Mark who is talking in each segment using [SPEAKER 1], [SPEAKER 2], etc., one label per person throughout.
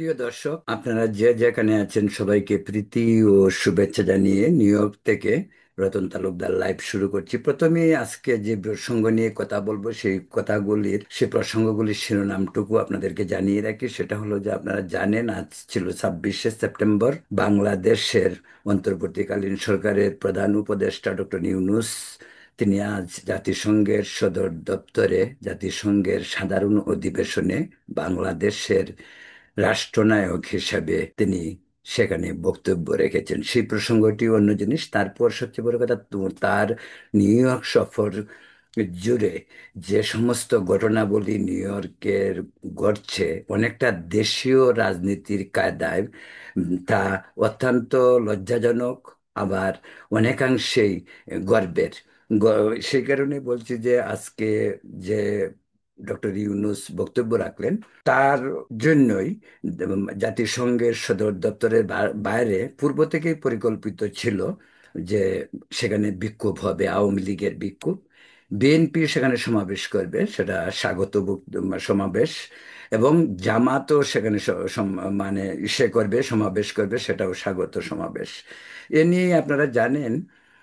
[SPEAKER 1] প্রিয় দর্শক, আপনারা যে যেখানে আছেন সবাইকে প্রীতি ও শুভেচ্ছা জানিয়ে নিউ ইয়র্ক থেকে রতন তালুকদার লাইভ শুরু করছি। প্রথমে আজকে যে প্রসঙ্গ নিয়ে কথা বলবো সেই প্রসঙ্গগুলির শিরোনামটুকু আপনাদেরকে জানিয়ে রাখি। সেটা হলো যে আপনারা জানেন আজ ছিল 26শে সেপ্টেম্বর। বাংলাদেশের অন্তর্বর্তীকালীন সরকারের প্রধান উপদেষ্টা ডক্টর ইউনূস তিনি আজ জাতিসংঘের সদর দপ্তরে জাতিসংঘের সাধারণ অধিবেশনে বাংলাদেশের রাষ্ট্রনায়ক হিসাবে তিনি সেখানে বক্তব্য রেখেছেন। সেই প্রসঙ্গটি অন্য জিনিস। তারপর সবচেয়ে বড় কথা, তার নিউ ইয়র্ক সফর জুড়ে যে সমস্ত ঘটনাবলী নিউ ইয়র্কের ঘটছে অনেকটা দেশীয় রাজনীতির কায়দায়, তা অত্যন্ত লজ্জাজনক, আবার অনেকাংশেই গর্বের। সেই কারণে বলছি যে আজকে যে ডক্টর ইউনূস বক্তব্য রাখলেন তার জন্যই জাতিসংঘের সদর দপ্তরের বাইরে পূর্ব থেকেই পরিকল্পিত ছিল যে সেখানে বিক্ষোভ হবে, আওয়ামী লীগের বিক্ষোভ। বিএনপি সেখানে সমাবেশ করবে, সেটা স্বাগত সমাবেশ। এবং জামাতও সেখানে মানে করবে, সমাবেশ করবে, সেটাও স্বাগত সমাবেশ। এ নিয়ে আপনারা জানেন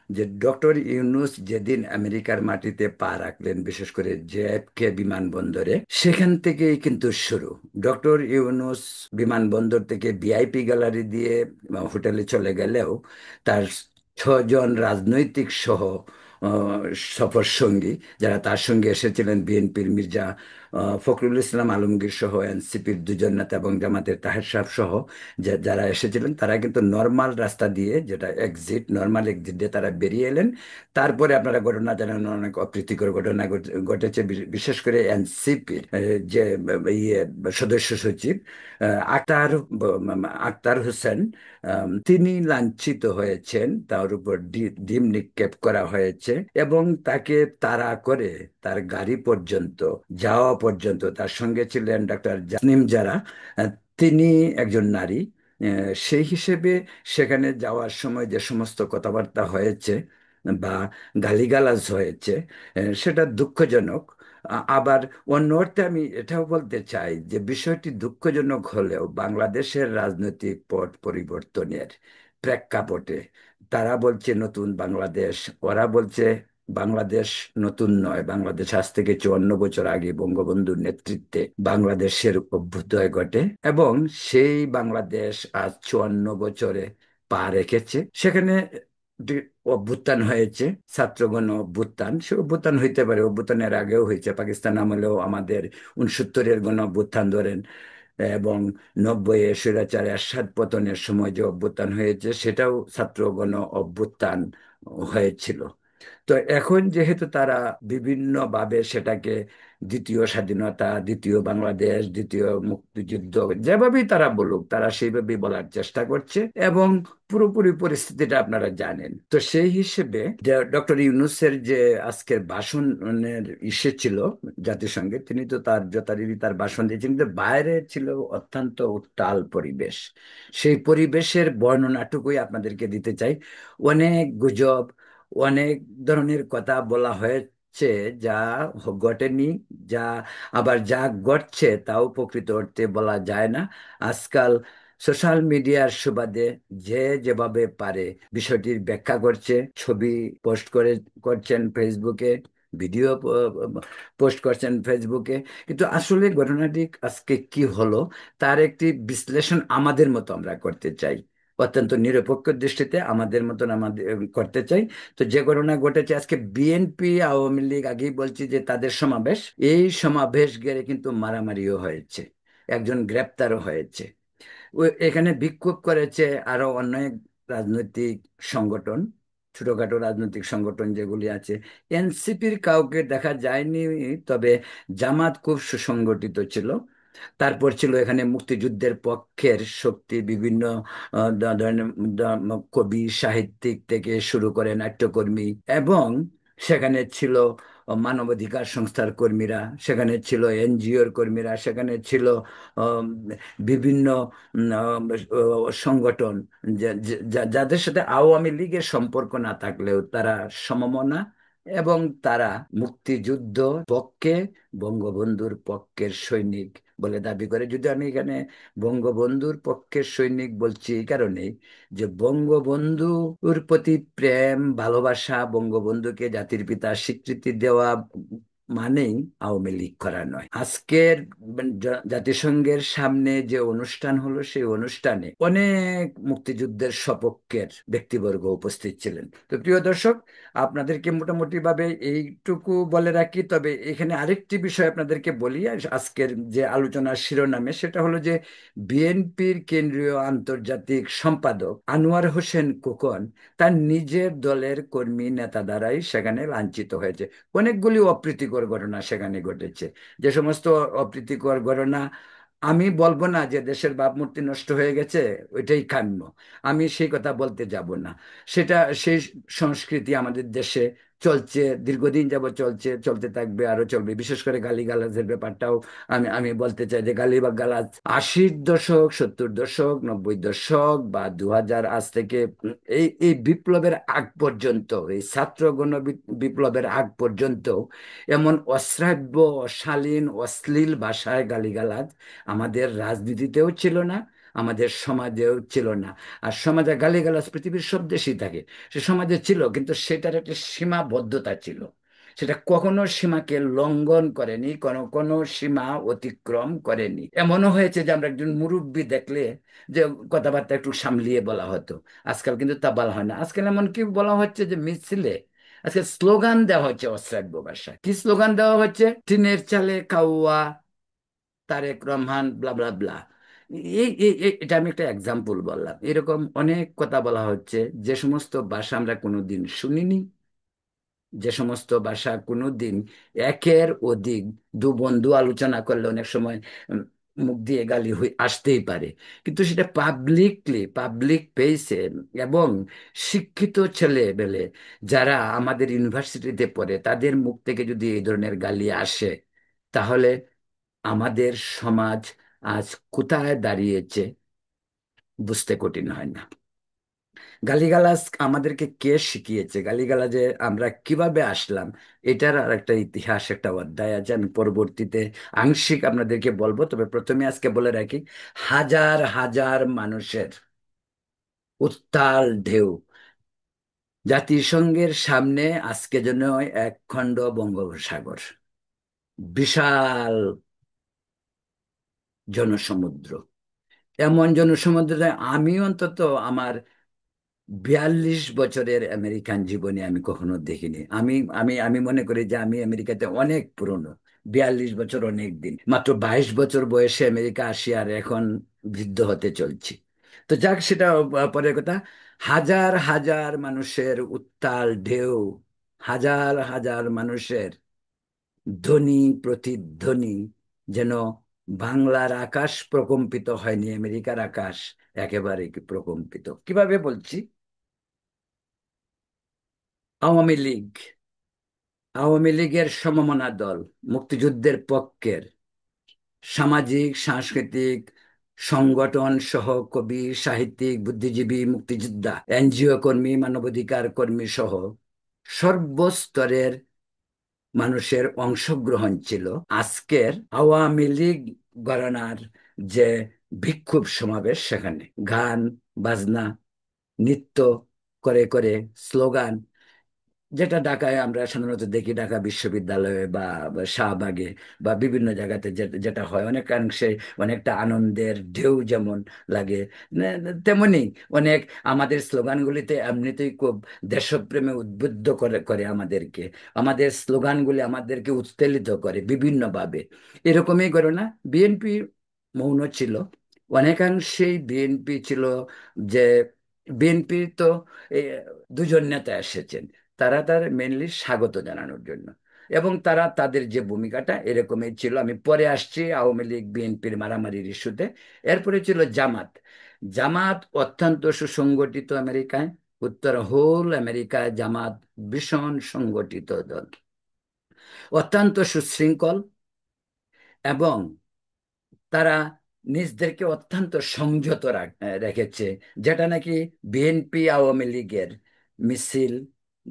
[SPEAKER 1] যে ডক্টর ইউনূস যেদিন আমেরিকার মাটিতে পা রাখলেন, বিশেষ করে জেএফকে বিমানবন্দরে, সেখান থেকেই কিন্তু শুরু। ডক্টর ইউনূস বিমানবন্দর থেকে ভিআইপি গ্যালারি দিয়ে হোটেলে চলে গেলেও তার 6জন রাজনৈতিক সহ আহ, সফর সঙ্গী, যারা তার সঙ্গে এসেছিলেন, বিএনপির মির্জা ফখরুল ইসলাম আলমগীর সহ, এনসিপির দুজন নেতা এবং জামাতের তাহের সাহেব সহ যারা এসেছিলেন, তারা কিন্তু নর্মাল রাস্তা দিয়ে, যেটা নর্মাল এক্সিট দিয়ে তারা বেরিয়ে এলেন। তারপরে আপনারা ঘটনা জানেন, অনেক অপ্রীতিকর ঘটনা ঘটেছে। বিশেষ করে এনসিপির যে ইয়ে সদস্য সচিব আক্তার হোসেন, তিনি লাঞ্ছিত হয়েছেন, তার উপর ডিম নিক্ষেপ করা হয়েছে এবং তাকে তাড়া করে তার গাড়ি পর্যন্ত যাওয়া পর্যন্ত, তার সঙ্গে ছিলেন ডক্টর জাসনিম যারা, আহ, তিনি একজন নারী। সেই হিসেবে সেখানে যাওয়ার সময় যে সমস্ত কথাবার্তা হয়েছে বা গালিগালাজ হয়েছে, সেটা দুঃখজনক। আবার অন্য অর্থে আমি এটাও বলতে চাই যে বিষয়টি দুঃখজনক হলেও বাংলাদেশের রাজনৈতিক পট পরিবর্তনের প্রেক্ষাপটে, তারা বলছে নতুন বাংলাদেশ, ওরা বলছে বাংলাদেশ নতুন নয়, বাংলাদেশ আজ থেকে 54 বছর আগে বঙ্গবন্ধুর নেতৃত্বে বাংলাদেশের অভ্যুদয় ঘটে এবং সেই বাংলাদেশ আজ 54 বছরে পা রেখেছে। সেখানে একটি অভ্যুত্থান হয়েছে, ছাত্রগণ অভ্যুত্থান। সে অভ্যুত্থান হইতে পারে, অভ্যুত্থানের আগেও হয়েছে, পাকিস্তান আমলেও আমাদের 69-এর গণ অভ্যুত্থান ধরেন, এবং 90-এ স্বৈরাচার এরশাদ পতনের সময় যে অভ্যুত্থান হয়েছে, সেটাও ছাত্র গণ অভ্যুত্থান হয়েছিল। তো এখন যেহেতু তারা বিভিন্নভাবে সেটাকে দ্বিতীয় স্বাধীনতা, দ্বিতীয় বাংলাদেশ, দ্বিতীয় মুক্তিযুদ্ধ, যেভাবেই তারা বলুক, তারা সেইভাবেই বলার চেষ্টা করছে এবং পুরোপুরি পরিস্থিতিটা আপনারা জানেন। তো সেই হিসেবে ডক্টর ইউনূসের যে আজকের ভাষণের ইসে ছিল জাতিসংঘে, তিনি তো তার যথারীতি তার ভাষণ দিয়েছেন, কিন্তু বাইরে ছিল অত্যন্ত উত্তাল পরিবেশ। সেই পরিবেশের বর্ণনাটুকুই আপনাদেরকে দিতে চাই। অনেক গুজব, অনেক ধরনের কথা বলা হয়েছে যা ঘটেনি, যা আবার যা ঘটছে তাও প্রকৃত অর্থে বলা যায় না। আজকাল সোশ্যাল মিডিয়ার সুবাদে যে যেভাবে পারে বিষয়টির ব্যাখ্যা করছে, ছবি পোস্ট করছেন ফেসবুকে, ভিডিও পোস্ট করছেন ফেসবুকে, কিন্তু আসলে ঘটনাটি আজকে কি হলো তার একটি বিশ্লেষণ আমাদের মতো আমরা করতে চাই, অত্যন্ত নিরপেক্ষ দৃষ্টিতে আমাদের মতন আমাদের করতে চাই। তো যে ঘটনা ঘটেছে আজকে, বিএনপি আওয়ামী লীগ, আগেই বলছি যে তাদের সমাবেশ, এই সমাবেশ ঘিরে কিন্তু মারামারিও হয়েছে, একজন গ্রেপ্তারও হয়েছে। এখানে বিক্ষোভ করেছে আরো অনেক রাজনৈতিক সংগঠন, ছোটখাটো রাজনৈতিক সংগঠন যেগুলি আছে। এনসিপির কাউকে দেখা যায়নি, তবে জামাত খুব সুসংগঠিত ছিল। তারপর ছিল এখানে মুক্তিযুদ্ধের পক্ষের শক্তি, বিভিন্ন ধরনের কবি, সাহিত্যিক থেকে শুরু করে নাট্যকর্মী, এবং সেখানে ছিল মানবাধিকার সংস্থার কর্মীরা, সেখানে ছিল এনজিওর কর্মীরা, সেখানে ছিল আম, বিভিন্ন সংগঠন, যাদের সাথে আওয়ামী লীগের সম্পর্ক না থাকলেও তারা সমমনা এবং তারা মুক্তিযুদ্ধ পক্ষে, বঙ্গবন্ধুর পক্ষের সৈনিক বলে দাবি করে। যদি আমি এখানে বঙ্গবন্ধুর পক্ষের সৈনিক বলছি এই কারণেই যে বঙ্গবন্ধুর প্রতি প্রেম ভালোবাসা, বঙ্গবন্ধুকে জাতির পিতা স্বীকৃতি দেওয়া মানেই আওয়ামী লীগ করা নয়। আজকের জাতিসংঘের সামনে যে অনুষ্ঠান হলো, সেই অনুষ্ঠানে অনেক মুক্তিযুদ্ধের সপক্ষের ব্যক্তিবর্গ উপস্থিত ছিলেন। তো প্রিয় দর্শক, আপনাদেরকে মোটামুটি ভাবে এইটুকু বলে রাখি। তবে এখানে আরেকটি বিষয় আপনাদেরকে বলি আজকের যে আলোচনার শিরোনামে, সেটা হলো যে বিএনপির কেন্দ্রীয় আন্তর্জাতিক সম্পাদক আনোয়ার হোসেন খোকন তার নিজের দলের কর্মী নেতা দ্বারাই সেখানে লাঞ্ছিত হয়েছে। অনেকগুলি অপ্রীতিকর ঘটনা সেখানে ঘটেছে। যে সমস্ত অপ্রীতিকর ঘটনা, আমি বলবো না যে দেশের ভাবমূর্তি নষ্ট হয়ে গেছে ওইটাই কাম্য, আমি সেই কথা বলতে যাব না। সেটা সেই সংস্কৃতি আমাদের দেশে চলছে, দীর্ঘদিন যাবত চলছে, চলতে থাকবে, আরো চলবে। বিশেষ করে গালিগালাজের ব্যাপারটাও আমি আমি বলতে চাই যে গালি বা গালাজ 80-র দশক, 70-র দশক, 90-র দশক বা 2000 আজ থেকে এই এই বিপ্লবের আগ পর্যন্ত, এই ছাত্র গণ বিপ্লবের আগ পর্যন্ত এমন অশ্রাব্য, অশালীন, অশ্লীল ভাষায় গালিগালাজ আমাদের রাজনীতিতেও ছিল না, আমাদের সমাজেও ছিল না। আর সমাজে গালিগালাজ পৃথিবীর সব দেশেই থাকে, সে সমাজে ছিল, কিন্তু সেটার একটা সীমাবদ্ধতা ছিল। সেটা কখনো সীমাকে লঙ্ঘন করেনি, কোনো কোনো সীমা অতিক্রম করেনি। এমনও হয়েছে যে আমরা একজন মুরব্বী দেখলে যে কথাবার্তা একটু সামলিয়ে বলা হতো, আজকাল কিন্তু তা বলা হয় না। আজকাল এমন কি বলা হচ্ছে যে মিছিলে আজকে স্লোগান দেওয়া হচ্ছে অশ্রাব্য ভাষা। কি স্লোগান দেওয়া হচ্ছে? টিনের চালে কাউয়া, তারেক রহমান, ব্লা ব্লা ব্লা। এটা আমি একটা এক্সাম্পল বললাম। এরকম অনেক কথা বলা হচ্ছে যে সমস্ত ভাষা আমরা কোনোদিন শুনিনি, যে সমস্ত ভাষা কোনোদিন একের অধিক দু বন্ধু আলোচনা করলে অনেক সময় মুখ দিয়ে গালি হয়ে আসতেই পারে, কিন্তু সেটা পাবলিকলি, পাবলিক পেইসে এবং শিক্ষিত ছেলে বেলে যারা আমাদের ইউনিভার্সিটিতে পড়ে তাদের মুখ থেকে যদি এই ধরনের গালি আসে, তাহলে আমাদের সমাজ আজ কোথায় দাঁড়িয়েছে বুঝতে কঠিন হয় না। গালিগালাজ আমাদেরকে কে শিখিয়েছে, গালিগালাজে আমরা কিভাবে আসলাম, এটার আর একটা ইতিহাস, একটা অধ্যায় আছে। আমি পরবর্তীতে আংশিক আপনাদেরকে বলবো। তবে প্রথমে আজকে বলে রাখি, হাজার হাজার মানুষের উত্তাল ঢেউ জাতিসংঘের সামনে আজকে যেন একখণ্ড বঙ্গোপসাগর, বিশাল জনসমুদ্র। এমন জনসমুদ্রে আমি অন্তত আমার 42 বছরের আমেরিকান জীবনে আমি কখনো দেখিনি। আমি আমি আমি মনে করি যে আমি আমেরিকাতে অনেক পুরনো। 42 বছর অনেক দিন। মাত্র 22 বছর বয়সে আমেরিকা আসি, আর এখন বৃদ্ধ হতে চলছি। তো যাক, সেটা পরের কথা। হাজার হাজার মানুষের উত্তাল ঢেউ, হাজার হাজার মানুষের ধ্বনি প্রতিধ্বনি, যেন বাংলার আকাশ প্রকম্পিত হয়নি, আমেরিকার আকাশ একেবারে কি প্রকম্পিত। কিভাবে বলছি? আওয়ামী লীগ, আওয়ামী লীগের সমমনা দল, মুক্তিযুদ্ধের পক্ষের সামাজিক সাংস্কৃতিক সংগঠন সহ কবি, সাহিত্যিক, বুদ্ধিজীবী, মুক্তিযোদ্ধা, এনজিও কর্মী, মানবাধিকার কর্মী সহ সর্বস্তরের মানুষের অংশগ্রহণ ছিল আজকের আওয়ামী লীগ গণনার যে বিক্ষোভ সমাবেশ। সেখানে গান বাজনা, নৃত্য করে করে, স্লোগান, যেটা ঢাকায় আমরা সাধারণত দেখি, ঢাকা বিশ্ববিদ্যালয়ে বা শাহবাগে বা বিভিন্ন জায়গাতে যেটা হয়, অনেকাংশে অনেকটা আনন্দের ঢেউ যেমন লাগে, তেমনি অনেক আমাদের স্লোগানগুলিতে এমনিতেই খুব দেশপ্রেমে উদ্বুদ্ধ করে করে আমাদেরকে। আমাদের স্লোগানগুলি আমাদেরকে উত্তেলিত করে বিভিন্নভাবে। এরকমই করো না। বিএনপি মৌন ছিল, অনেকাংশেই বিএনপি ছিল যে, বিএনপি তো এ, দুজন নেতা এসেছেন, তারা তার মেনলি স্বাগত জানানোর জন্য, এবং তারা তাদের যে ভূমিকাটা এরকমই ছিল। আমি পরে আসছি আওয়ামী লীগ বিএনপির মারামারির ইস্যুতে। এরপরে ছিল জামাত। জামাত অত্যন্ত সুসংগঠিত আমেরিকায়, উত্তর হোল আমেরিকায় জামাত ভীষণ সংগঠিত দল, অত্যন্ত সুশৃঙ্খল, এবং তারা নিজদেরকে অত্যন্ত সংযত রেখেছে, যেটা নাকি বিএনপি আওয়ামী লীগের মিছিল,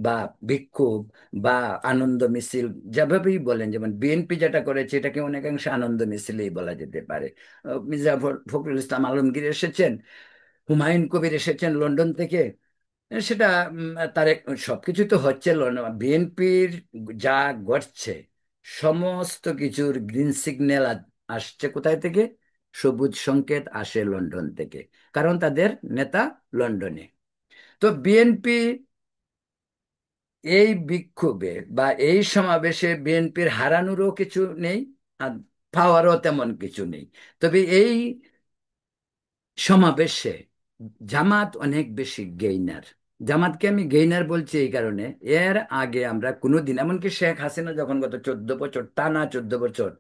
[SPEAKER 1] বা বিক্ষোভ বা আনন্দ মিছিল, যেভাবেই বলেন, যেমন বিএনপি যেটা করেছে এটাকে অনেকাংশে আনন্দ মিছিলই বলা যেতে পারে। মির্জা ফখরুল ইসলাম আলমগীর এসেছেন, হুমায়ুন কবির এসেছেন লন্ডন থেকে, সেটা তার সবকিছু তো হচ্ছে বিএনপির যা ঘটছে, সমস্ত কিছুর গ্রিন সিগন্যাল আসছে কোথায় থেকে? সবুজ সংকেত আসে লন্ডন থেকে, কারণ তাদের নেতা লন্ডনে। তো বিএনপি এই বিক্ষোভে বা এই সমাবেশে বিএনপির হারানোরও কিছু নেই, আর পাওয়ারও তেমন কিছু নেই। তবে এই সমাবেশে জামাত অনেক বেশি গেইনার। জামাতকে আমি গেইনার বলছি এই কারণে, এর আগে আমরা কোনোদিন, এমনকি শেখ হাসিনা যখন গত 14 বছর, টানা 14 বছর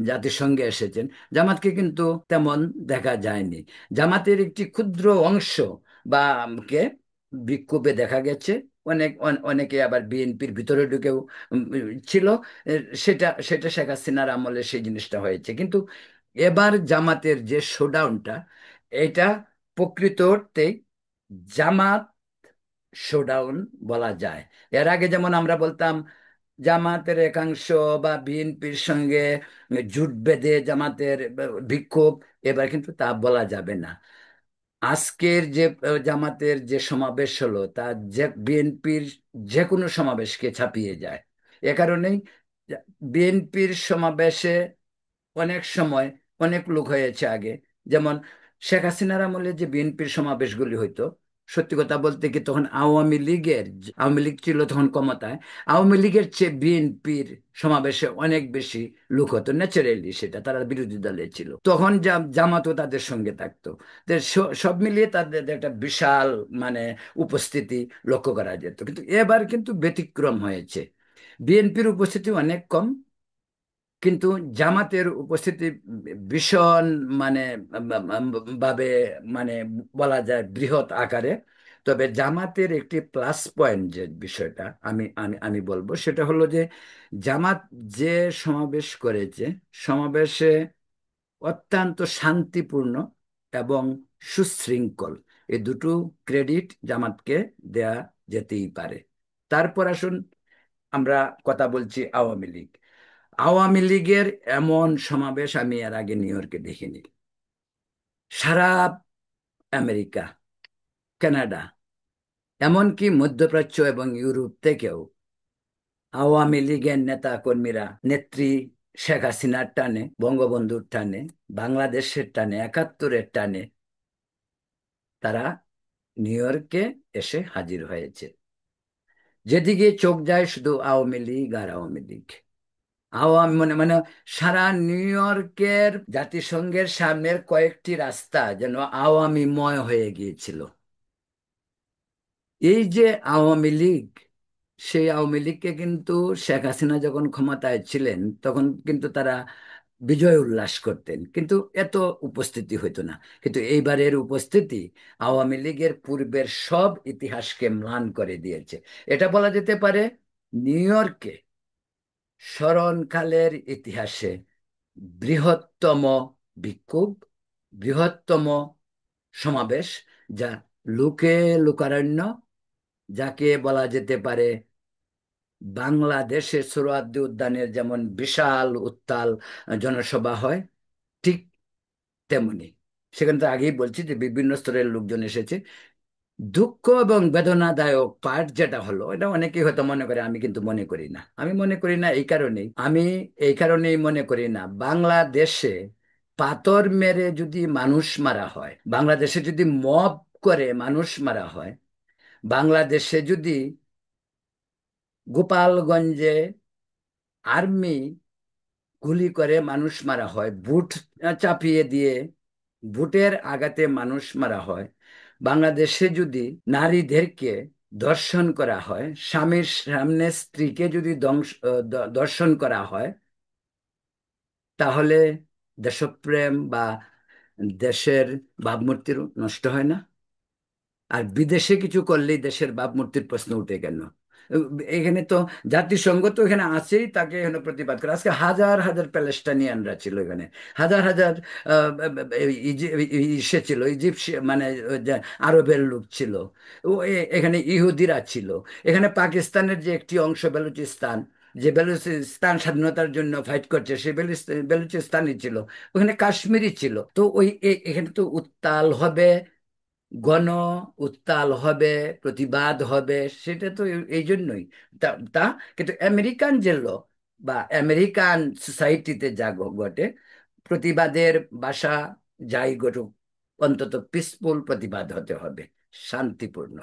[SPEAKER 1] জাতিসংঘে এসেছেন, জামাতকে কিন্তু তেমন দেখা যায়নি। জামাতের একটি ক্ষুদ্র অংশ বা কে বিক্ষোভে দেখা গেছে, অনেকে আবার বিএনপির ভিতরে ঢুকেও ছিল। সেটা সেটা শেখ হাসিনার আমলে সেই জিনিসটা হয়েছে, কিন্তু এবার জামাতের যে শোডাউনটা, এটা প্রকৃত অর্থেই জামাত শোডাউন বলা যায়। এর আগে যেমন আমরা বলতাম জামাতের একাংশ বা বিএনপির সঙ্গে জোট বেঁধে জামাতের বিক্ষোভ, এবার কিন্তু তা বলা যাবে না। আজকের যে জামাতের যে সমাবেশ হলো, তা যে বিএনপির যে কোনো সমাবেশকে ছাপিয়ে যায়। এ কারণেই বিএনপির সমাবেশে অনেক সময় অনেক লোক হয়েছে আগে, যেমন শেখ হাসিনার আমলে যে বিএনপির সমাবেশগুলি হইতো, সত্যি কথা বলতে কি তখন আওয়ামী লীগ ছিল তখন ক্ষমতায়, আওয়ামী লীগের চেয়ে বিএনপির সমাবেশে অনেক বেশি লোক হতো, ন্যাচারালি সেটা তারা বিরোধী দলে ছিল, তখন জামাতও তাদের সঙ্গে থাকতো। তো সব মিলিয়ে তাদের একটা বিশাল মানে উপস্থিতি লক্ষ্য করা যেত। কিন্তু এবার কিন্তু ব্যতিক্রম হয়েছে, বিএনপির উপস্থিতি অনেক কম, কিন্তু জামাতের উপস্থিতি ভীষণ মানে ভাবে মানে বলা যায় বৃহৎ আকারে। তবে জামাতের একটি প্লাস পয়েন্ট যে বিষয়টা আমি আমি আমি বলবো, সেটা হলো যে জামাত যে সমাবেশ করেছে, সমাবেশে অত্যন্ত শান্তিপূর্ণ এবং সুশৃঙ্খল, এই দুটো ক্রেডিট জামাতকে দেয়া যেতেই পারে। তারপর আসুন, আমরা কথা বলছি আওয়ামী লীগ। আওয়ামী লীগের এমন সমাবেশ আমি এর আগে নিউ ইয়র্কে দেখিনি। সারা আমেরিকা, কানাডা, এমনকি মধ্যপ্রাচ্য এবং ইউরোপ থেকেও আওয়ামী লীগের নেতা কর্মীরা নেত্রী শেখ হাসিনার টানে, বঙ্গবন্ধুর টানে, বাংলাদেশের টানে, একাত্তরের টানে তারা নিউ ইয়র্কে এসে হাজির হয়েছে। যেদিকে চোখ যায় শুধু আওয়ামী লীগ আর আওয়ামী লীগ। আওয়ামী মানে মানে সারা নিউ ইয়র্কের জাতিসংঘের সামনের কয়েকটি রাস্তা যেন আওয়ামীময় হয়ে গিয়েছিল। এই যে আওয়ামী লীগ, সেই আওয়ামী লীগকে কিন্তু শেখ হাসিনা যখন ক্ষমতায় ছিলেন তখন কিন্তু তারা বিজয় উল্লাস করতেন, কিন্তু এত উপস্থিতি হইতো না। কিন্তু এইবারের উপস্থিতি আওয়ামী লীগের পূর্বের সব ইতিহাসকে ম্লান করে দিয়েছে। এটা বলা যেতে পারে নিউ ইয়র্কে স্মরণকালের ইতিহাসে বৃহত্তম বিক্ষোভ, বৃহত্তম সমাবেশ, যা লোকে লোকারণ্য, যাকে বলা যেতে পারে বাংলাদেশের সোহরাওয়ার্দী উদ্যানের যেমন বিশাল উত্তাল জনসভা হয়, ঠিক তেমনি। সেখানে তো আগেই বলছি যে বিভিন্ন স্তরের লোকজন এসেছে। দুঃখ এবং বেদনাদায়ক পার্ট যেটা হলো, এটা অনেকেই হয়তো মনে করে, আমি কিন্তু মনে করি না। আমি মনে করি না এই কারণেই মনে করি না, বাংলাদেশে পাথর মেরে যদি মানুষ মারা হয়, বাংলাদেশে যদি মব করে মানুষ মারা হয়, বাংলাদেশে যদি গোপালগঞ্জে আর্মি গুলি করে মানুষ মারা হয়, বুট চাপিয়ে দিয়ে বুটের আঘাতে মানুষ মারা হয়, বাংলাদেশে যদি নারীদেরকে ধর্ষণ করা হয়, স্বামীর সামনে স্ত্রীকে যদি ধর্ষণ করা হয়, তাহলে দেশপ্রেম বা দেশের ভাবমূর্তির নষ্ট হয় না? আর বিদেশে কিছু করলেই দেশের ভাবমূর্তির প্রশ্ন উঠে কেন? এখানে তো জাতিসংঘ তো এখানে আছেই, তাকে এখানে প্রতিবাদ করে। আজকে হাজার হাজার প্যালেস্টাইনিয়ানরা ছিল এখানে, হাজার হাজার ইসে ছিল, ইজিপ্ট মানে যে আরবের লোক ছিল, এখানে ইহুদিরা ছিল, এখানে পাকিস্তানের যে একটি অংশ বেলুচিস্তান, যে বেলুচিস্তান স্বাধীনতার জন্য ফাইট করছে, সে বেলুচিস্তানই ছিল, ওখানে কাশ্মীরি ছিল। তো এখানে তো উত্তাল হবে, গণ উত্তাল হবে, প্রতিবাদ হবে, সেটা তো এই জন্যই। তা তা কিন্তু আমেরিকান যে ল বা আমেরিকান সোসাইটিতে যা ঘটে, প্রতিবাদের বাসা যাই ঘটুক, অন্তত পিসফুল প্রতিবাদ হতে হবে, শান্তিপূর্ণ।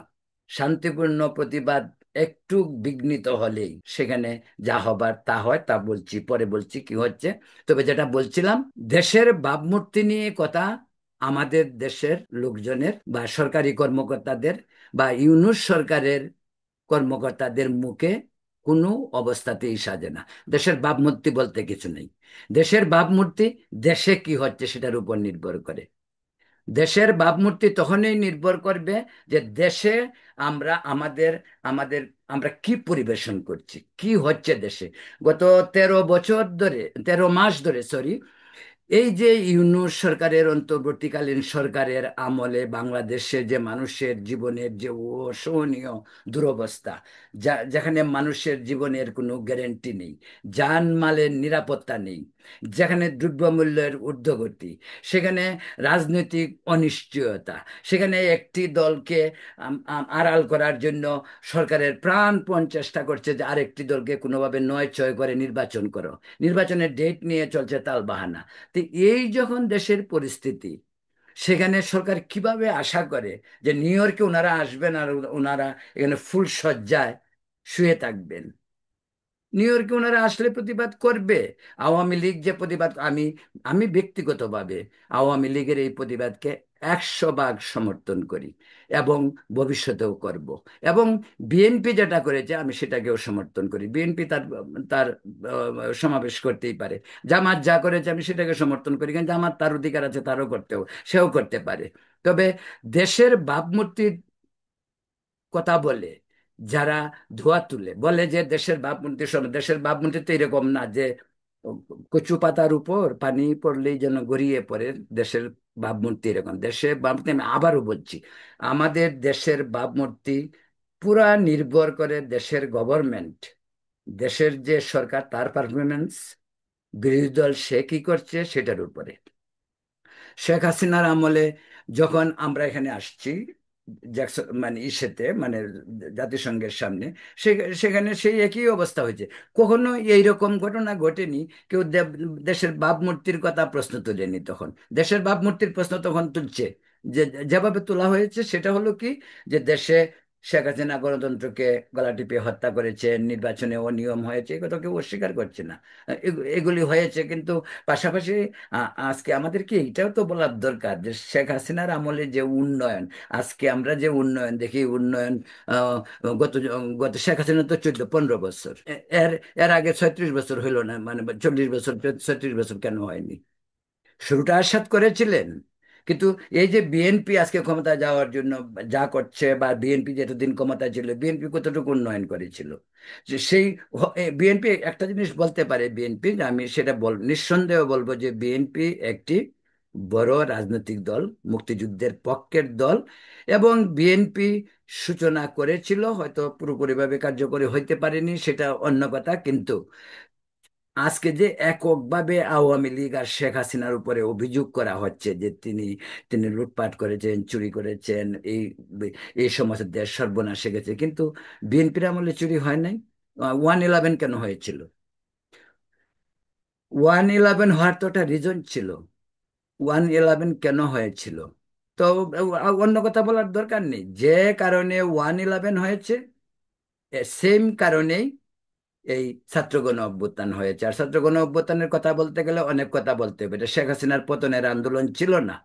[SPEAKER 1] শান্তিপূর্ণ প্রতিবাদ একটু বিঘ্নিত হলেই সেখানে যা হবার তা হয়। তা বলছি, পরে বলছি কি হচ্ছে। তবে যেটা বলছিলাম, দেশের ভাবমূর্তি নিয়ে কথা আমাদের দেশের লোকজনের বা সরকারি কর্মকর্তাদের বা ইউনূস সরকারের কর্মকর্তাদের মুখে কোনো অবস্থাতেই সাজে না। দেশের ভাবমূর্তি বলতে কিছু নেই। দেশের ভাবমূর্তি দেশে কি হচ্ছে সেটার উপর নির্ভর করে। দেশের ভাবমূর্তি তখনই নির্ভর করবে যে দেশে আমরা আমাদের আমাদের আমরা কি পরিবেশন করছি, কি হচ্ছে দেশে। গত 13 বছর ধরে, 13 মাস ধরে, সরি, এই যে ইউনূস সরকারের, অন্তর্বর্তীকালীন সরকারের আমলে বাংলাদেশে যে মানুষের জীবনের যে অসহনীয় দুরবস্থা, যেখানে মানুষের জীবনের কোনো গ্যারেন্টি নেই, জানমালের নিরাপত্তা নেই, যেখানে দ্রব্যমূল্যের ঊর্ধ্বগতি, সেখানে রাজনৈতিক অনিশ্চয়তা, সেখানে একটি দলকে আড়াল করার জন্য সরকারের প্রাণপণ চেষ্টা করছে যে আরেকটি দলকে কোনোভাবে নয় ছয় করে নির্বাচন করো, নির্বাচনের ডেট নিয়ে চলছে তালবাহানা। তো এই যখন দেশের পরিস্থিতি, সেখানে সরকার কিভাবে আশা করে যে নিউ ইয়র্কে ওনারা আসবেন আর ওনারা এখানে ফুল সজ্জায় শুয়ে থাকবেন? নিউ ইয়র্কে ওনারা আসলে প্রতিবাদ করবে। আওয়ামী লীগ যে প্রতিবাদ, আমি আমি ব্যক্তিগতভাবে আওয়ামী লীগের এই প্রতিবাদকে 100 ভাগ সমর্থন করি এবং ভবিষ্যতেও করব। এবং বিএনপি যেটা করেছে আমি সেটাকেও সমর্থন করি। বিএনপি তার তার সমাবেশ করতেই পারে। জামাত যা করেছে আমি সেটাকে সমর্থন করি, কারণ জামাত তার অধিকার আছে, তারও করতেও, সেও করতে পারে। তবে দেশের ভাবমূর্তির কথা বলে যারা ধোয়া তুলে বলে যে দেশের ভাবমূর্তি শোনো, দেশের ভাবমূর্তি তো এরকম না যে কচু পাতার উপর পানি পড়লেই যেন গড়িয়ে পড়ে। দেশের ভাবমূর্তি এরকম, দেশের ভাবমূর্তি আমি আবারও বলছি, আমাদের দেশের ভাবমূর্তি পুরা নির্ভর করে দেশের গভর্নমেন্ট, দেশের যে সরকার তার পারফরমেন্স, বিরোধী দল সে কি করছে সেটার উপরে। শেখ হাসিনার আমলে যখন আমরা এখানে আসছি, মানে ইসেতে, মানে জাতিসংঘের সামনে, সেখানে সেই একই অবস্থা হয়েছে। কখনো এইরকম ঘটনা ঘটেনি, কেউ দেশের ভাবমূর্তির কথা প্রশ্ন তোলেনি। তখন দেশের ভাবমূর্তির প্রশ্ন তখন তুলছে, যে যেভাবে তোলা হয়েছে সেটা হলো কি, যে দেশে শেখ হাসিনা গণতন্ত্রকে গলা টিপে হত্যা করেছেন, নির্বাচনে অনিয়ম হয়েছে, এ কথা কেউ অস্বীকার করছে না। এগুলি হয়েছে, কিন্তু পাশাপাশি আজকে আমাদেরকে এইটাও তো বলার দরকার যে শেখ হাসিনার আমলে যে উন্নয়ন, আজকে আমরা যে উন্নয়ন দেখি, উন্নয়ন আহ, গত গত শেখ হাসিনা তো 14-15 বছর, এর এর আগে 36 বছর হইলো না, মানে 40 বছর, 36 বছর কেন হয়নি? শুরুটা আরশাদ করেছিলেন, কিন্তু এই যে বিএনপি আজকে ক্ষমতায় যাওয়ার জন্য যা করছে, বা বিএনপি যেতদিন ক্ষমতা ছিল বিএনপি কতটুকু উন্নয়ন করেছিল, যে সেই বিএনপি একটা জিনিস বলতে পারে, বিএনপি, আমি সেটা নিঃসন্দেহে বলবো যে বিএনপি একটি বড় রাজনৈতিক দল, মুক্তিযুদ্ধের পক্ষের দল। এবং বিএনপি সূচনা করেছিল, হয়তো পুরোপুরিভাবে কার্যকরী হইতে পারেনি, সেটা অন্য কথা, কিন্তু আজকে যে এককভাবে আওয়ামী লীগ আর শেখ হাসিনার উপরে অভিযোগ করা হচ্ছে যে তিনি তিনি লুটপাট করেছেন, চুরি করেছেন, এই সমস্ত দেশ সর্বনাশে গেছে, কিন্তু বিএনপির আমলে চুরি হয় নাই। 111 কেন হয়েছিল? 111 হওয়ার তো একটা রিজন ছিল। 111 কেন হয়েছিল? তো অন্য কথা বলার দরকার নেই, যে কারণে 111 হয়েছে, সেম কারণেই এই ছাত্র গণ অভ্যুত্থান হয়েছে। আর ছাত্র গণ অভ্যুত্থানের কথা বলতে গেলে অনেক কথা বলতে হবে। এটা শেখ হাসিনার পতনের আন্দোলন ছিল না,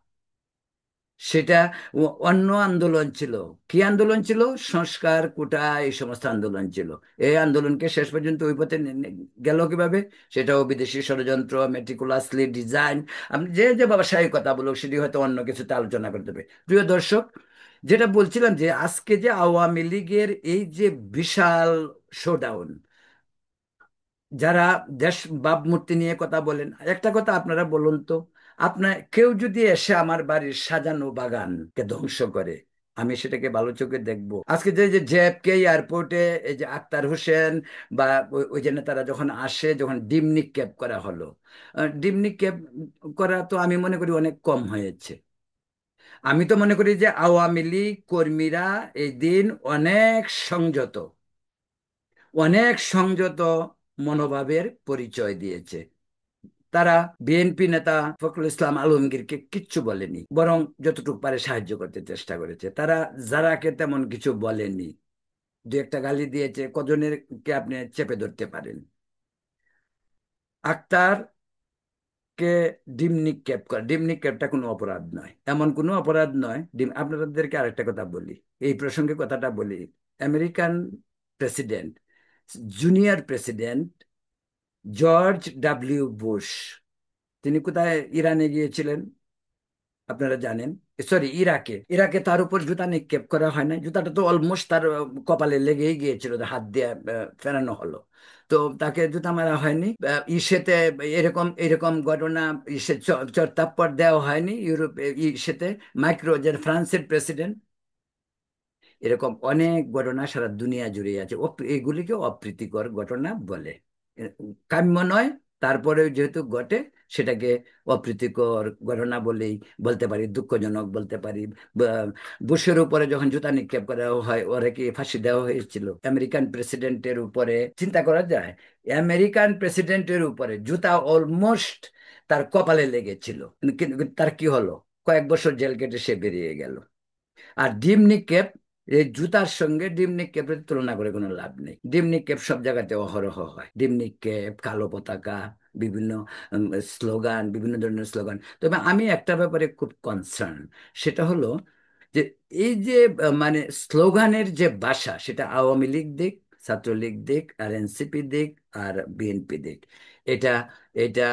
[SPEAKER 1] সেটা অন্য আন্দোলন ছিল। কি আন্দোলন ছিল? সংস্কার, কোটা, এই সমস্ত আন্দোলন ছিল। এই আন্দোলনকে শেষ পর্যন্ত ওই পথে গেল কিভাবে? সেটাও বিদেশি ষড়যন্ত্র, মেটিকুলাসলি ডিজাইন। আপনি যে যে ব্যবসায়িক কথা বলুক, সেটি হয়তো অন্য কিছুতে আলোচনা করতে হবে। প্রিয় দর্শক, যেটা বলছিলাম যে আজকে যে আওয়ামী লীগের এই যে বিশাল শোডাউন, যারা দেশ ভাবমূর্তি নিয়ে কথা বলেন, একটা কথা আপনারা বলুন তো, আপনার কেউ যদি এসে আমার বাড়ির সাজানো বাগানকে ধ্বংস করে, আমি সেটাকে ভালো চোখে দেখবো? আজকে যে যে জেএফকে এয়ারপোর্টে এই যে আক্তার হোসেন বা ওই যে নেতারা যখন আসে, যখন ডিম নিক্ষেপ করা হলো, ডিম নিক্ষেপ করা তো আমি মনে করি অনেক কম হয়েছে। আমি তো মনে করি যে আওয়ামী লীগ কর্মীরা এই দিন অনেক সংযত, অনেক সংযত মনোভাবের পরিচয় দিয়েছে। তারা বিএনপি নেতা ফখরুল ইসলাম আলমগীরকে কিচ্ছু বলেনি, বরং যতটুকু পারে সাহায্য করতে চেষ্টা করেছে। তারা যারাকে তেমন কিছু বলেনি, দু একটা গালি দিয়েছে, কজনের কে আপনি চেপে ধরতে পারেন? আক্তার কে ডিম নিক্ষেপ করা, ডিম নিক্ষেপটা কোনো অপরাধ নয়, এমন কোনো অপরাধ নয়। ডিম, আপনাদেরকে আরেকটা কথা বলি, এই প্রসঙ্গে কথাটা বলি। American president, junior president George W Bush, তিনি কোথায় ইরানে গিয়েছিলেন আপনারা জানেন, সরি ইরাকে, ইরাকে তার উপর জুতা নিক্ষেপ করা হয় না? জুতাটা তো অলমোস্ট তার কপালে লেগেই গিয়েছিল, হাত দিয়ে ফেরানো হলো, তো তাকে জুতা মারা হয়নি। ইসেতে এরকম এরকম ঘটনা, ইসে চড় দেওয়া হয়নি ইউরোপ, ইসেতে মাইক্রো, যে ফ্রান্সের প্রেসিডেন্ট, এরকম অনেক ঘটনা সারা দুনিয়া জুড়ে আছে। এগুলিকে অপ্রীতিকর ঘটনা বলে, এ, কাম্য নয়। তারপরে যেহেতু ঘটে, সেটাকে অপ্রীতিকর ঘটনা বলেই বলতে পারি, দুঃখজনক বলতে পারি। বুশের উপরে যখন জুতা নিক্ষেপ করা হয়, ওরা কি ফাঁসি দেওয়া হয়েছিল আমেরিকান প্রেসিডেন্টের উপরে? চিন্তা করা যায়, আমেরিকান প্রেসিডেন্টের উপরে জুতা অলমোস্ট তার কপালে লেগেছিল, কিন্তু তার কি হলো? কয়েক বছর জেল কেটে সে বেরিয়ে গেল। আর ডিম নিক্ষেপ, এই জুতার সঙ্গে ডিম নিক্ষেপের তুলনা করে কোনো লাভ নেই। ডিম নিক্ষেপ সব জায়গাতে অহরহ হয়, ডিম নিক্ষেপ, কালো পতাকা, বিভিন্ন স্লোগান, বিভিন্ন ধরনের স্লোগান। তবে আমি একটা ব্যাপারে খুব কনসার্ন, সেটা হলো যে এই যে মানে স্লোগানের যে ভাষা, সেটা আওয়ামী লীগ দিক, ছাত্রলীগ দিক, আর এনসিপি দিক, আর বিএনপি দিক, এটা এটা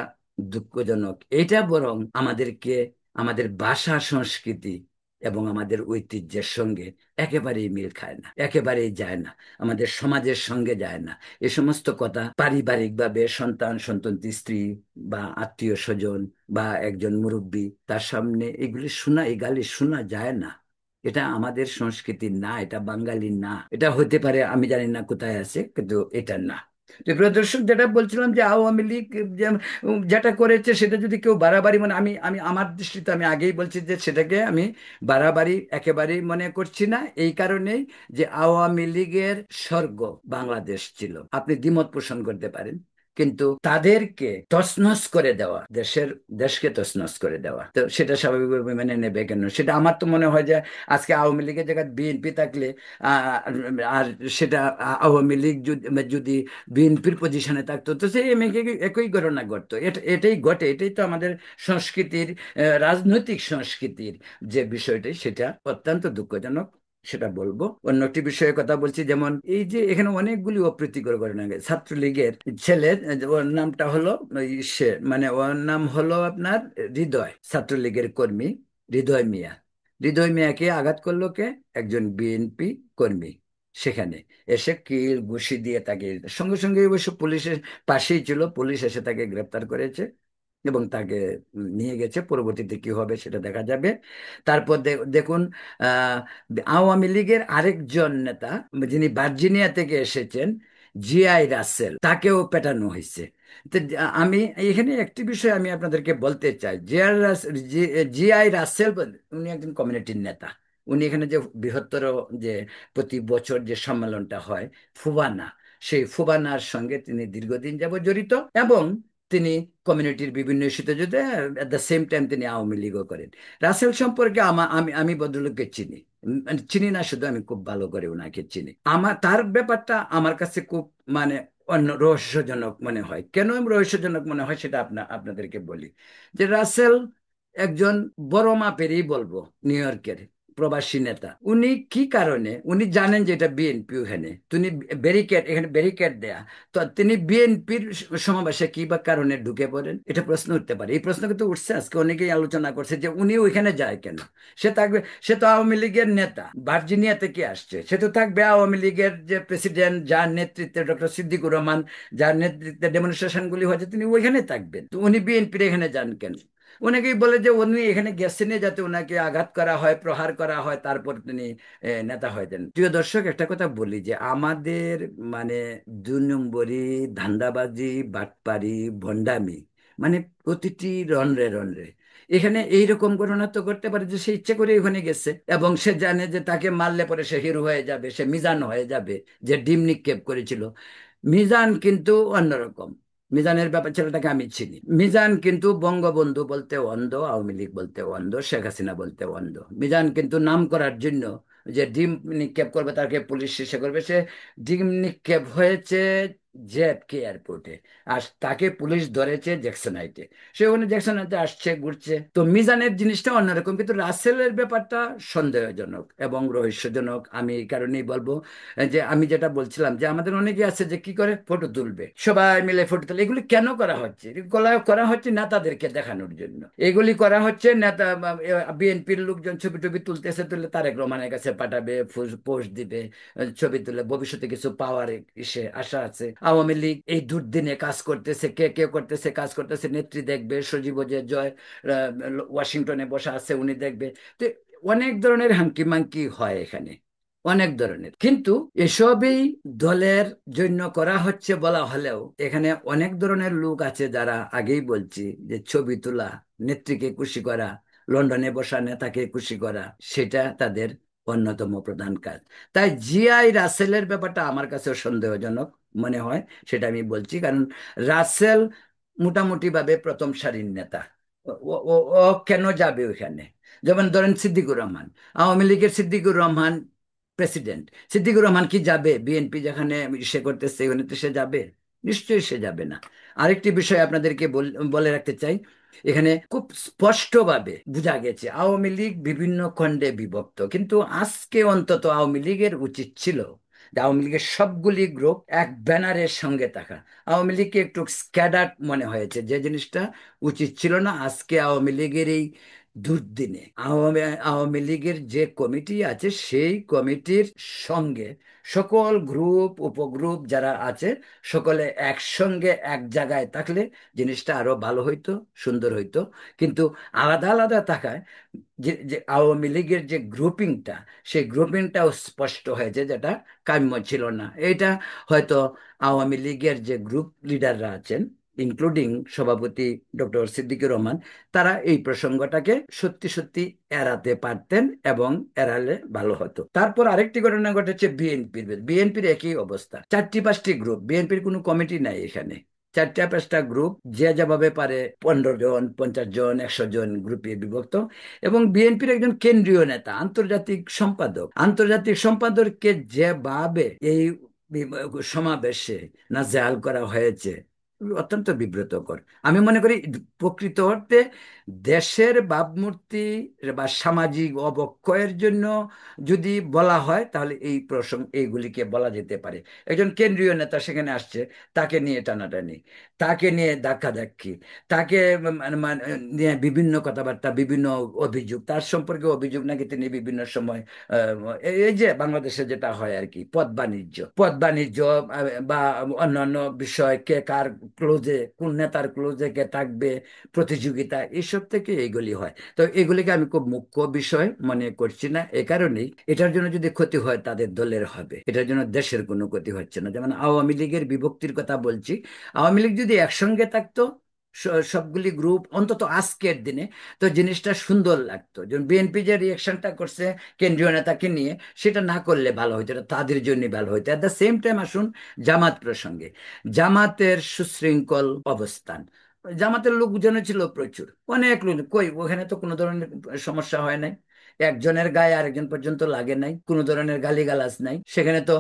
[SPEAKER 1] দুঃখজনক। এটা বরং আমাদেরকে, আমাদের ভাষা সংস্কৃতি এবং আমাদের ঐতিহ্যের সঙ্গে একেবারেই মিল খায় না, একেবারেই যায় না, আমাদের সমাজের সঙ্গে যায় না। এ সমস্ত কথা পারিবারিকভাবে সন্তান, সন্ততি, স্ত্রী বা আত্মীয় স্বজন বা একজন মুরব্বী, তার সামনে এগুলি শোনা, এই গালি শোনা যায় না। এটা আমাদের সংস্কৃতি না, এটা বাঙালি না। এটা হতে পারে, আমি জানি না কোথায় আছে, কিন্তু এটা না। তো প্রিয় দর্শক, যেটা বলছিলাম যে আওয়ামী লীগ যে যেটা করেছে, সেটা যদি কেউ বাড়াবাড়ি, মানে আমি আমি আমার দৃষ্টিতে আমি আগেই বলছি যে সেটাকে আমি বাড়াবাড়ি একেবারেই মনে করছি না, এই কারণেই যে আওয়ামী লীগের স্বর্গ বাংলাদেশ ছিল। আপনি দ্বিমত পোষণ করতে পারেন, কিন্তু তাদেরকে তছনছ করে দেওয়া, দেশকে তছনছ করে দেওয়া, তো সেটা স্বাভাবিকভাবে মেনে নেবে কেন? সেটা আমার তো মনে হয় যে আজকে আওয়ামী লীগের জায়গায় বিএনপি থাকলে, আহ, আর সেটা আওয়ামী লীগ যদি বিএনপির পজিশনে থাকতো, তো সেই মেয়েকে একই ঘটনা ঘটতো। এটাই ঘটে, এটাই তো আমাদের সংস্কৃতির, রাজনৈতিক সংস্কৃতির যে বিষয়টি, সেটা অত্যন্ত দুঃখজনক, সেটা বলবো। অন্য একটি বিষয়ে কথা বলছি, যেমন এই যে এখানে অনেকগুলি অপ্রীতিকর ঘটনা গেছে। ছাত্রলীগের ছেলে, ওর নামটা হলো মানে ওর নাম হলো আপনার হৃদয়, ছাত্রলীগের কর্মী হৃদয় মিয়া। হৃদয় মিয়াকে আঘাত করলো কে? একজন বিএনপি কর্মী। সেখানে এসে কিল ঘুষি দিয়ে তাকে, সঙ্গে সঙ্গে অবশ্য পুলিশের পাশেই ছিল, পুলিশ এসে তাকে গ্রেপ্তার করেছে এবং তাকে নিয়ে গেছে। পরবর্তীতে কি হবে সেটা দেখা যাবে। তারপর দেখুন, আহ আওয়ামী লীগের আরেকজন নেতা, যিনি ভার্জিনিয়া থেকে এসেছেন, জিআই রাসেল, তাকেও পেটানো হয়েছে। তো আমি এখানে একটি বিষয় আমি আপনাদেরকে বলতে চাই, জিআই রাসেল, উনি একজন কমিউনিটির নেতা। উনি এখানে যে বৃহত্তর, যে প্রতি বছর যে সম্মেলনটা হয় ফুবানা, সেই ফুবানার সঙ্গে তিনি দীর্ঘদিন যাবত জড়িত, এবং তিনি কমিউনিটির বিভিন্ন ইস্যুতে জড়িত। এট দ্য সেম টাইম তিনি আওয়ামী লীগও করেন। রাসেল সম্পর্কে আমি ভদ্রলোককে চিনি, মানে চিনি না শুধু, আমি খুব ভালো করে ওনাকে চিনি। আমার তার ব্যাপারটা আমার কাছে খুব মানে অন্য রহস্যজনক মনে হয়। কেন রহস্যজনক মনে হয় সেটা আপনাদেরকে বলি। যে রাসেল একজন বড় মাপেরই বলবো নিউ ইয়র্কের, প্রবাসী নেতা, উনি কি কারণে, উনি জানেন যে এটা বিএনপি, ওখানে তিনি ব্যারিকেড, এখানে ব্যারিকেড দেয়া, তো তিনি বিএনপির সমাবেশে কি বা কারণে ঢুকে পড়েন, এটা প্রশ্ন উঠতে পারে। এই প্রশ্ন কিন্তু উঠছে, আজকে অনেকেই আলোচনা করছে যে উনি ওইখানে যায় কেন। সে থাকবে, সে তো আওয়ামী লীগের নেতা, ভার্জিনিয়া থেকে আসছে, সে তো থাকবে আওয়ামী লীগের যে প্রেসিডেন্ট, যার নেতৃত্বে ডক্টর সিদ্দিকুর রহমান, যার নেতৃত্বে ডেমনস্ট্রেশন গুলি হয়েছে, তিনি ওইখানে থাকবেন, তো উনি বিএনপির এখানে যান কেন। অনেকেই বলে যে উনি এখানে গেছেন যাতে ওনাকে আঘাত করা হয়, প্রহার করা হয়, তারপর তিনি নেতা হয়েছেন। প্রিয় দর্শক, একটা কথা বলি যে আমাদের মানে 2 নম্বরই ধান্দাবাজি, বাটপারি, ভণ্ডামি, মানে প্রতিটি রন্ধ্রে রন্ধ্রে। এখানে এইরকম ঘটনা তো করতে পারে যে সে ইচ্ছে করে ওখানে গেছে এবং সে জানে যে তাকে মারলে পরে সে হিরো হয়ে যাবে, সে মিজান হয়ে যাবে, যে ডিম নিক্ষেপ করেছিল। মিজান কিন্তু অন্যরকম। মিজানের ব্যাপার, ছেলেটাকে আমি চিনি। মিজান কিন্তু বঙ্গবন্ধু বলতে অন্ধ, আওয়ামী লীগ বলতে অন্ধ, শেখ হাসিনা বলতে অন্ধ। মিজান কিন্তু নাম করার জন্য যে ডিম নিক্ষেপ করবে, তাকে পুলিশ শেষে করবে, সে ডিম নিক্ষেপ হয়েছে জেএফকে এয়ারপোর্টে, আর তাকে পুলিশ ধরেছে জ্যাকসনাইটে। সে ওখানে জ্যাকসনাইটে আসছে, ঘুরছে। তো মিজানের জিনিসটা অন্যরকম, কিন্তু রাসেলের ব্যাপারটা সন্দেহজনক এবং রহস্যজনক। আমি এই কারণেই বলবো যে আমি যেটা বলছিলাম যে আমাদের অনেকে আছে যে কি করে ফটো তুলবে, সবাই মিলে ফটো তুলে, এগুলি কেন করা হচ্ছে? এগুলো করা হচ্ছে নেতাদেরকে দেখানোর জন্য, এগুলি করা হচ্ছে নেতা, বিএনপির লোকজন ছবি টবি তুলতেছে, তুলে তারেক রহমানের কাছে পাঠাবে, পোস্ট দিবে, ছবি তুলে, ভবিষ্যতে কিছু পাওয়ার এসে আশা আছে। আওয়ামী লীগ এই দুর্দিনে কাজ করতেছে, কে কে করতেছে, কাজ করতেছে, নেত্রী দেখবে, সজীব যে জয় ওয়াশিংটনে বসা আছে উনি দেখবে। তো অনেক ধরনের হাঙ্কি মাঙ্কি হয় এখানে, অনেক ধরনের, কিন্তু এসবই দলের জন্য করা হচ্ছে বলা হলেও এখানে অনেক ধরনের লোক আছে যারা, আগেই বলছি যে ছবি তোলা, নেত্রীকে খুশি করা, লন্ডনে বসা নেতাকে খুশি করা, সেটা তাদের অন্যতম প্রধান কাজ। তাই জিআই রাসেলের ব্যাপারটা আমার কাছে সন্দেহজনক মনে হয়, সেটা আমি বলছি কারণ রাসেল মোটামুটি ভাবে প্রথম সারির নেতা। ও ও ও কেন যাবে ওইখানে? যেমন ধরেন সিদ্দিকুর রহমান, আওয়ামী লীগের সিদ্দিকুর রহমান প্রেসিডেন্ট, সিদ্দিকুর রহমান কি যাবে বিএনপি যেখানে সে করতেছে ওখানে? তো সে যাবে? নিশ্চয়ই সে যাবে না। আরেকটি বিষয় আপনাদেরকে বলে রাখতে চাই, এখানে খুব স্পষ্টভাবে বোঝা গেছে আওয়ামী লীগ বিভিন্ন খণ্ডে বিভক্ত, কিন্তু আজকে অন্তত আওয়ামী লীগের উচিত ছিল যে আওয়ামী লীগের সবগুলি গ্রুপ এক ব্যানারের সঙ্গে থাকা। আওয়ামী লীগকে একটু স্ক্যাডার্ড মনে হয়েছে, যে জিনিসটা উচিত ছিল না। আজকে আওয়ামী লীগের এই দুর্দিনে আওয়ামী আওয়ামী লীগের যে কমিটি আছে, সেই কমিটির সঙ্গে সকল গ্রুপ উপগ্রুপ যারা আছে, সকলে একসঙ্গে এক জায়গায় থাকলে জিনিসটা আরো ভালো হইতো, সুন্দর হইতো। কিন্তু আলাদা আলাদা থাকায় যে যে আওয়ামী লীগের যে গ্রুপিংটা, সেই গ্রুপিংটাও স্পষ্ট হয়েছে, যেটা কাম্য ছিল না। এটা হয়তো আওয়ামী লীগের যে গ্রুপ লিডাররা আছেন, ইনক্লুডিং সভাপতি ডক্টর সিদ্দিকুর রহমান, তারা এই প্রসঙ্গটাকে সত্যি সত্যি এড়াতে পারতেন এবং এড়ালে ভালো হতো। তারপর আরেকটি ঘটনা ঘটেছে বিএনপির। বিএনপির একই অবস্থা, 4টি 5টি গ্রুপ, বিএনপির কোনো কমিটি নাই এখানে। 4টা 5টা গ্রুপ, যে যেভাবে পারে 15 জন, 50 জন, 100 জন গ্রুপে বিভক্ত। এবং বিএনপির একজন কেন্দ্রীয় নেতা, আন্তর্জাতিক সম্পাদক, আন্তর্জাতিক সম্পাদককে যেভাবে এই সমাবেশে নাজেহাল করা হয়েছে, অত্যন্ত বিব্রতকর। আমি মনে করি প্রকৃত অর্থে দেশের ভাবমূর্তি বা সামাজিক অবক্ষয়ের জন্য যদি বলা হয়, তাহলে এই প্রসঙ্গ এইগুলিকে বলা যেতে পারে। একজন কেন্দ্রীয় নেতা সেখানে আসছে, তাকে নিয়ে টানাটানি, তাকে নিয়ে ধাক্কাধাক্কি, তাকে নিয়ে বিভিন্ন কথাবার্তা, বিভিন্ন অভিযোগ, তার সম্পর্কে অভিযোগ নাকি তিনি বিভিন্ন সময় এই যে বাংলাদেশে যেটা হয় আর কি, পদ বাণিজ্য বা অন্যান্য বিষয়, কে কার ক্লোজে, কোন নেতার ক্লোজে কে থাকবে, প্রতিযোগিতা, এইসব থেকে এইগুলি হয়। তো এগুলিকে আমি খুব মুখ্য বিষয় মনে করছি না। এ কারণেই এটার জন্য যদি ক্ষতি হয় তাদের দলের হবে, এটার জন্য দেশের কোনো ক্ষতি হচ্ছে না। যেমন আওয়ামী লীগের বিভক্তির কথা বলছি, আওয়ামী লীগ যদি একসঙ্গে থাকতো, সবগুলি গ্রুপ অন্তত আজকের দিনে, তো জিনিসটা সুন্দর লাগতো। যেমন বিএনপি যে রিয়েকশনটা করছে কেন্দ্রীয় নেতাকে নিয়ে, সেটা না করলে ভালো হতো, এটা তাদের জন্য ভালো হতো। অ্যাট দ্য সেম টাইম আসুন জামাত প্রসঙ্গে, জামাতের সুশৃঙ্খল অবস্থান, জামাতের লোকজন ছিল প্রচুর, অনেক লোক, কই ওখানে তো কোনো ধরনের সমস্যা হয় নাই, একজনের গায়ে আরেকজন পর্যন্ত লাগে নাই, কোনো ধরনের গালিগালাজ নাই সেখানে। তো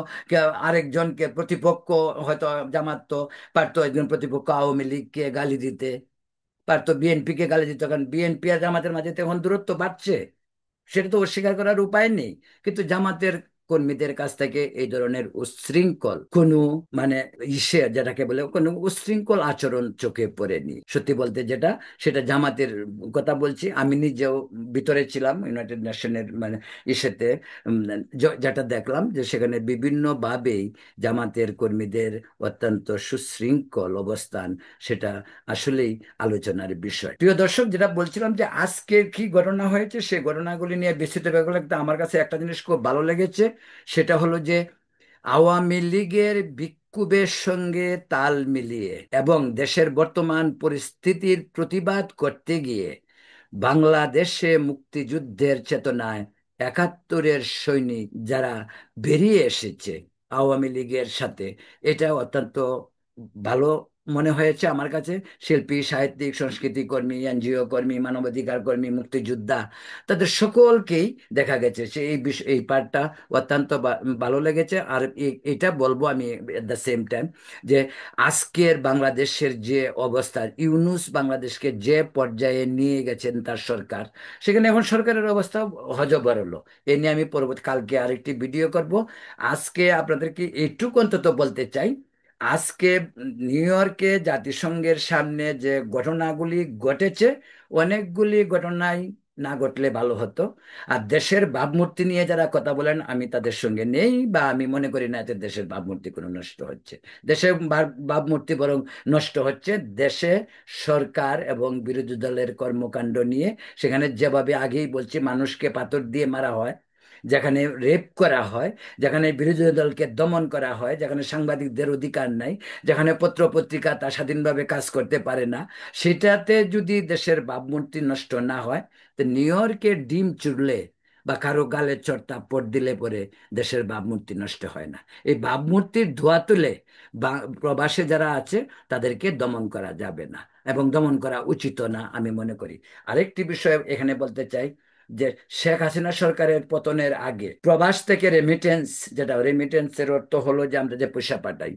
[SPEAKER 1] আরেকজনকে প্রতিপক্ষ, হয়তো জামাত তো পারতো একজন প্রতিপক্ষ আওয়ামী লীগকে গালি দিতে, পারতো বিএনপি কে গালি দিতে, কারণ বিএনপি আর জামাতের মাঝে তো এখন দূরত্ব বাড়ছে। সেটা তো অস্বীকার করার উপায় নেই। কিন্তু জামাতের কর্মীদের কাছ থেকে এই ধরনের উচ্ছৃঙ্খল কোনো মানে যেটাকে বলে কোনো উচ্ছৃঙ্খল আচরণ চোখে পড়েনি সত্যি বলতে। যেটা সেটা জামাতের কথা বলছি, আমি নিজেও ভিতরে ছিলাম ইউনাইটেড নেশনের মানে ইসেতে, যেটা দেখলাম যে সেখানে বিভিন্ন ভাবেই জামাতের কর্মীদের অত্যন্ত সুশৃঙ্খল অবস্থান, সেটা আসলেই আলোচনার বিষয়। প্রিয় দর্শক, যেটা বলছিলাম যে আজকের কি ঘটনা হয়েছে সেই ঘটনাগুলি নিয়ে বিস্তৃত ব্যাপারে আমার কাছে একটা জিনিস খুব ভালো লেগেছে। সেটা হলো যে আওয়ামী লীগের বিক্ষোভের সঙ্গে তাল মিলিয়ে এবং দেশের বর্তমান পরিস্থিতির প্রতিবাদ করতে গিয়ে বাংলাদেশে মুক্তিযুদ্ধের চেতনায় একাত্তরের সৈনিক যারা বেরিয়ে এসেছে আওয়ামী লীগের সাথে, এটা অত্যন্ত ভালো মনে হয়েছে আমার কাছে। শিল্পী, সাহিত্যিক, সংস্কৃতি কর্মী, এনজিও কর্মী, মানবাধিকার কর্মী, মুক্তিযোদ্ধা, তাদের সকলকেই দেখা গেছে সে এই পার্টটা অত্যন্ত ভালো লেগেছে। আর এটা বলবো আমি এট দ্য সেম টাইম যে আজকের বাংলাদেশের যে অবস্থা, ইউনূস বাংলাদেশকে যে পর্যায়ে নিয়ে গেছেন তার সরকার, সেখানে এখন সরকারের অবস্থা হযবরল। এ নিয়ে আমি পরবর্তী কালকে আরেকটি ভিডিও করব। আজকে আপনাদেরকে এইটুকু অন্তত বলতে চাই, আজকে নিউ ইয়র্কে জাতিসংঘের সামনে যে ঘটনাগুলি ঘটেছে, অনেকগুলি ঘটনাই না ঘটলে ভালো হতো। আর দেশের ভাবমূর্তি নিয়ে যারা কথা বলেন, আমি তাদের সঙ্গে নেই, বা আমি মনে করি না যে দেশের ভাবমূর্তি কোনো নষ্ট হচ্ছে। দেশের ভাবমূর্তি বরং নষ্ট হচ্ছে দেশে সরকার এবং বিরোধী দলের কর্মকাণ্ড নিয়ে। সেখানে যেভাবে আগেই বলছি, মানুষকে পাথর দিয়ে মারা হয়, যেখানে রেপ করা হয়, যেখানে বিরোধী দলকে দমন করা হয়, যেখানে সাংবাদিকদের অধিকার নাই, যেখানে পত্র পত্রিকা তা স্বাধীনভাবে কাজ করতে পারে না, সেটাতে যদি দেশের ভাবমূর্তি নষ্ট না হয়, তো নিউ ইয়র্কে ডিম চুড়লে বা কারো গালে চড় থাপ্পড় দিলে পরে দেশের ভাবমূর্তি নষ্ট হয় না। এই ভাবমূর্তির ধোয়া তুলে বা প্রবাসে যারা আছে তাদেরকে দমন করা যাবে না, এবং দমন করা উচিত না আমি মনে করি। আরেকটি বিষয় এখানে বলতে চাই যে শেখ হাসিনা সরকারের পতনের আগে প্রবাস থেকে রেমিটেন্স, যেটা রেমিটেন্সের অর্থ হলো যে আমরা যে পয়সা পাঠাই,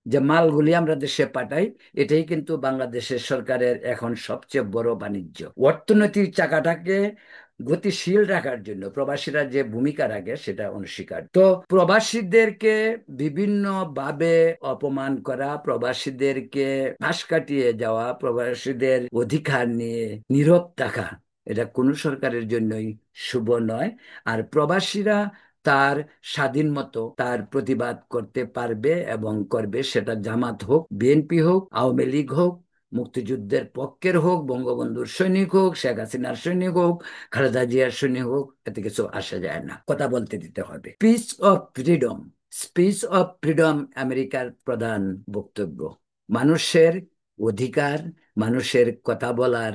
[SPEAKER 1] যে মালগুলি আমরা দেশে পাঠাই, এটাই কিন্তু বাংলাদেশের সরকারের এখন সবচেয়ে বড় বাণিজ্য। অর্থনৈতিক চাকাটাকে গতিশীল রাখার জন্য প্রবাসীরা যে ভূমিকা রাখে সেটা অনস্বীকার্য। তো প্রবাসীদেরকে বিভিন্ন ভাবে অপমান করা, প্রবাসীদেরকে পাশ কাটিয়ে যাওয়া, প্রবাসীদের অধিকার নিয়ে নীরব থাকা, এটা কোনো সরকারের জন্যই শুভ নয়। আর প্রবাসীরা তার স্বাধীন মতো তার প্রতিবাদ করতে পারবে এবং করবে, সেটা জামাত হোক, বিএনপি হোক, আওয়ামী লীগ হোক, মুক্তিযুদ্ধের পক্ষের হোক, বঙ্গবন্ধুর সৈনিক হোক, শেখ হাসিনার সৈনিক হোক, খালেদা জিয়ার সৈনিক হোক, এতে কিছু আসা যায় না, কথা বলতে দিতে হবে। Speech of freedom, speech of freedom আমেরিকার প্রধান বক্তব্য। মানুষের অধিকার, মানুষের কথা বলার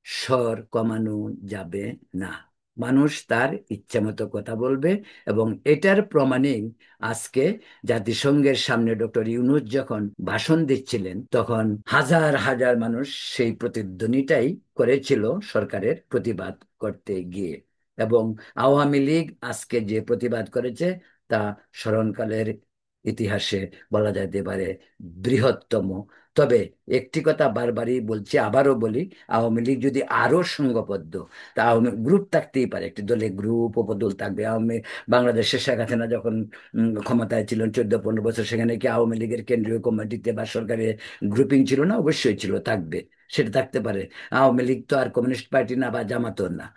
[SPEAKER 1] স্বর কমানো যাবে না। মানুষ তার ইচ্ছা মতো কথা বলবে, এবং এটার প্রমাণেই আজকে জাতিসংঘের সামনে ডক্টর ইউনূস যখন ভাষণ দিচ্ছিলেন, তখন হাজার হাজার মানুষ সেই প্রতিধ্বনিটাই করেছিল সরকারের প্রতিবাদ করতে গিয়ে। এবং আওয়ামী লীগ আজকে যে প্রতিবাদ করেছে তা স্মরণকালের ইতিহাসে বলা যেতে পারে বৃহত্তম। তবে একটি কথা বারবারই বলছি, আবারও বলি, আওয়ামী লীগ যদি আরো সংঘবদ্ধ, তা আওয়ামী গ্রুপ থাকতেই পারে, একটি দলে গ্রুপ উপদল থাকবে। আওয়ামী বাংলাদেশের শেখ হাসিনা যখন ক্ষমতায় ছিলেন 14-15 বছর, সেখানে কি আওয়ামী লীগের কেন্দ্রীয় কমিটিতে বা সরকারের গ্রুপিং ছিল না? অবশ্যই ছিল, থাকবে, সেটা থাকতে পারে। আওয়ামী লীগ তো আর কমিউনিস্ট পার্টি না বা জামাতও না,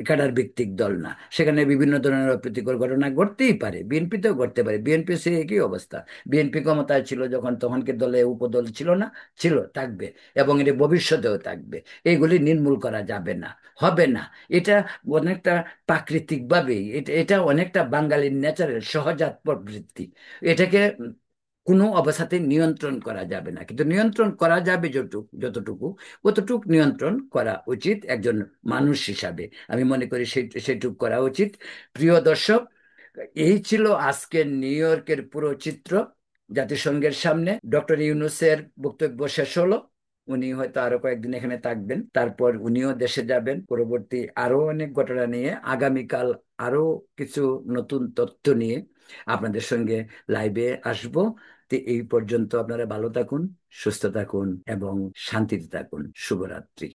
[SPEAKER 1] ক্যাডার ভিত্তিক দল না, সেখানে বিভিন্ন ধরনের অপ্রীতিকর ঘটনা ঘটতেই পারে, বিএনপিতেও ঘটতে পারে। বিএনপি সে একই অবস্থা, বিএনপি ক্ষমতায় ছিল যখন, তখন কি দলে উপদল ছিল না? ছিল, থাকবে, এবং এটি ভবিষ্যতেও থাকবে। এইগুলি নির্মূল করা যাবে না, হবে না। এটা অনেকটা প্রাকৃতিক ভাবেই, এটা এটা অনেকটা বাঙালির ন্যাচারাল সহজাত প্রবৃত্তি। এটাকে কোনো অবস্থাতে নিয়ন্ত্রণ করা যাবে না, কিন্তু নিয়ন্ত্রণ করা যাবে যতটুকু, কতটুক নিয়ন্ত্রণ করা উচিত একজন মানুষ হিসাবে আমি মনে করি সেটুক করা উচিত। প্রিয় দর্শক, এই ছিল আজকের নিউ ইয়র্কের পুরো চিত্র। জাতিসংঘের সামনে ডক্টর ইউনূসের বক্তব্য শেষ হলো। উনি হয়তো আরো কয়েকদিন এখানে থাকবেন, তারপর উনিও দেশে যাবেন। পরবর্তী আরো অনেক ঘটনা নিয়ে আগামীকাল আরো কিছু নতুন তথ্য নিয়ে আপনাদের সঙ্গে লাইভে আসবো। তো এই পর্যন্ত আপনারা ভালো থাকুন, সুস্থ থাকুন এবং শান্তিতে থাকুন। শুভরাত্রি।